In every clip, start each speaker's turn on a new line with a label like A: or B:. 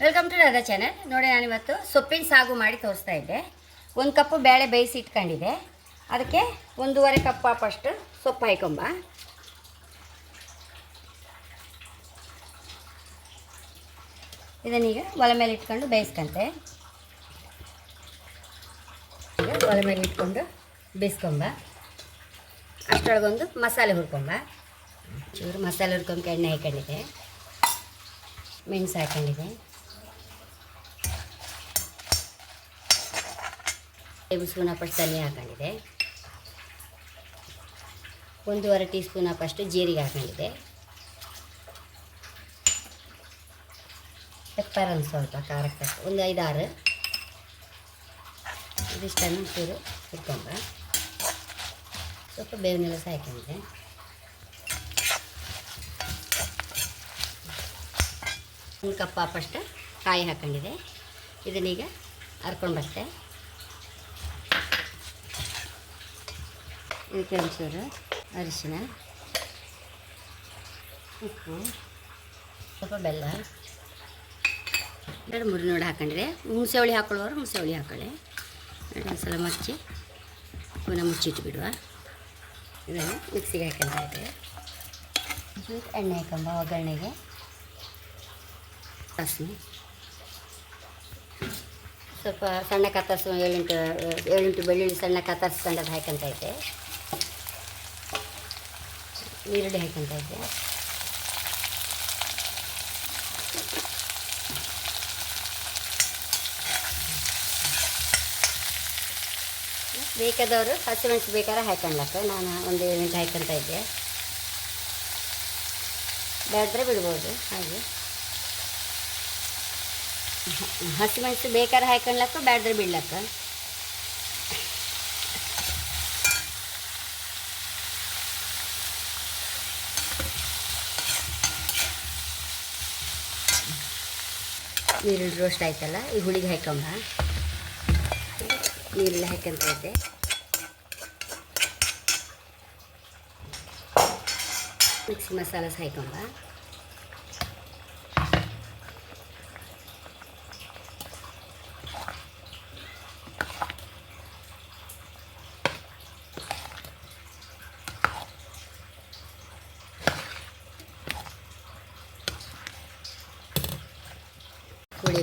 A: Welcome to Radha channel. ನೋಡಿ, ನಾನಿವತ್ತು ಸೊಪ್ಪಿನ ಸಾಗು ಮಾಡಿ ತೋರಿಸ್ತಾ ಇದ್ದೆ. 1 ಕಪ್ಪು ಬೇಳೆ ಬೇಯಿಸಿ ಇಟ್ಕೊಂಡಿದ್ದೆ. ಅದಕ್ಕೆ 1.5 ಕಪ್ ಫಸ್ಟ್ ಸೊಪ್ಪು ಹಾಕೊಂಬ. ಇದನ್ನೀಗ ಒಲೆ ಮೇಲೆ ಇಟ್ಕೊಂಡು ಬೇಯಿಸ್ಕೊಂತೆ. ಈಗ ಒಲೆ ಮೇಲೆ ಇಟ್ಕೊಂಡು ಬೇಯಿಸ್ಕೊಂಬ. ಅಷ್ಟರೊಳಗೊಂದು ಮಸಾಲೆ ಹುರ್ಕೊಂಬ. ಚೂರು ಮಸಾಲೆ ಹುರ್ಕೊಂಬ. ಎಣ್ಣೆ ಹಾಕೊಂಡಿದ್ದೆ, ಮೆಣಸು ಹಾಕೊಂಡಿದ್ದೆ, ಟೇಬಲ್ ಸ್ಪೂನ್ ಅಪ್ಪಷ್ಟು ಧನಿಯಾ ಹಾಕೊಂಡಿದ್ದೆ, 1.5 ಟೀ ಸ್ಪೂನ್ ಅಪ್ಪಷ್ಟು ಜೀರಿಗೆ ಹಾಕೊಂಡಿದ್ದೆ, ಪೆಪ್ಪರ್ ಒಂದು ಸ್ವಲ್ಪ ಖಾರಕ್ಕೆ ಒಂದು 5-6 ಇದಿಷ್ಟನ್ನು ಚೂರು ಹುರ್ಕೊಂಬ. ಸ್ವಲ್ಪ ಬೇವಿನೆಲ್ಲ ಹಾಕೊಂಡಿದ್ದೆ. ಒಂದು ಕಪ್ ಅಪ್ಪಷ್ಟು ಕಾಯಿ ಹಾಕೊಂಡಿದ್ದೆ. ಇದನ್ನೀಗ ಹರ್ಕೊಂಡು ಬರ್ತೆ. ಇದಕ್ಕೆ ಒಂಚೂರು ಅರಿಶಿನ, ಉಪ್ಪು, ಸ್ವಲ್ಪ ಬೆಲ್ಲ, 2-3 ನೋಡಿ ಹಾಕೊಂಡಿದೆ. ಹುಣಸೆ ಹುಳಿ ಹಾಕೊಳ್ಳೋರು ಹುಣಸೆ ಹುಳಿ ಹಾಕೊಳ್ಳಿ. ಒಂದು ಸಲ ಮಚ್ಚಿ ಪುನಃ ಮುಚ್ಚಿಟ್ಟು ಬಿಡುವ. ಇದನ್ನು ಮಿಕ್ಸಿಗೆ ಹಾಕೊಂತ ಇದೆ. ಎಣ್ಣೆ ಹಾಕೊಂಬ. ಒಗ್ಗರಣೆಗೆ ಸಾಸಿವೆ, ಸ್ವಲ್ಪ ಸಣ್ಣ ಕತ್ತರಿಸು 7-8 ಬೆಳ್ಳುಳ್ಳಿ ಸಣ್ಣ ಕತ್ತರಿಸ್ಕೊಂಡದ್ದು ಹಾಕೊಂತ ಇದ್ದೆ. ಈರುಳ್ಳಿ ಹಾಕೊಂತ ಇದ್ದೆ. ಬೇಕಾದವರು ಹಸಿಮೆಣಸು ಬೇಕಾದ್ರೆ ಹಾಕೊಂಡ್ಲಕ್ಕ. ನಾನು ಒಂದು 7-8 ಹಾಕೊಂತ ಇದ್ದೆ. ಬೇಡದ್ರೆ ಬಿಡ್ಬೋದು. ಹಾಗೆ ಹಸಿಮೆಣಸು ಬೇಕಾದ್ರೆ ಹಾಕೊಂಡ್ಲಕ್ಕ, ಬೇಡದ್ರೆ ಬಿಡ್ಲಕ್ಕ. ನೀರುಳ್ಳಿ ರೋಸ್ಟ್ ಆಯ್ತಲ್ಲ, ಈ ಹುಳಿಗೆ ಹಾಕೊಂಬ. ನೀರೆಲ್ಲ ಹಾಕೊಂತ ಇದ್ದೆ. ಮಿಕ್ಸಿ ಮಸಾಲ ಹಾಕೊಂಬ.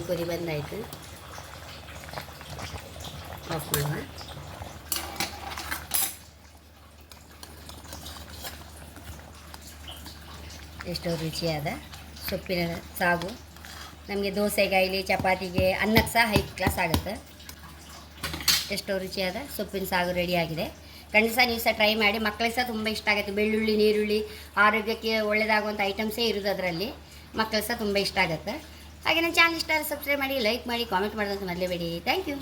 A: ಕುದಿ ಬಂದಾಯಿತು. ಆಫ್ ಮಾಡುವ. ಎಷ್ಟೋ ರುಚಿಯಾದ ಸೊಪ್ಪಿನ ಸಾಗು. ನಮಗೆ ದೋಸೆಗಾಯಿಲಿ, ಚಪಾತಿಗೆ, ಅನ್ನಕ್ಕೆ ಸಹ ಹೈ ಕ್ಲಾಸ್ ಆಗುತ್ತೆ. ಎಷ್ಟೋ ರುಚಿಯಾದ ಸೊಪ್ಪಿನ ಸಾಗು ರೆಡಿಯಾಗಿದೆ. ಖಂಡಿತ ನೀವು ಸಹ ಟ್ರೈ ಮಾಡಿ. ಮಕ್ಕಳಿಗೆ ಸಹ ತುಂಬ ಇಷ್ಟ ಆಗುತ್ತೆ. ಬೆಳ್ಳುಳ್ಳಿ, ನೀರುಳ್ಳಿ ಆರೋಗ್ಯಕ್ಕೆ ಒಳ್ಳೆಯದಾಗುವಂಥ ಐಟಮ್ಸೇ ಇರೋದು ಅದರಲ್ಲಿ. ಮಕ್ಕಳು ಸಹ ತುಂಬ ಇಷ್ಟ ಆಗುತ್ತೆ. ಹಾಗೆ ನನ್ನ ಚಾನಲ್ ಇಷ್ಟ ಆದರೆ ಸಬ್ಸ್ಕ್ರೈಬ್ ಮಾಡಿ, ಲೈಕ್ ಮಾಡಿ, ಕಾಮೆಂಟ್ ಮಾಡೋದಂತ ಮರೆಯಬೇಡಿ. Thank you.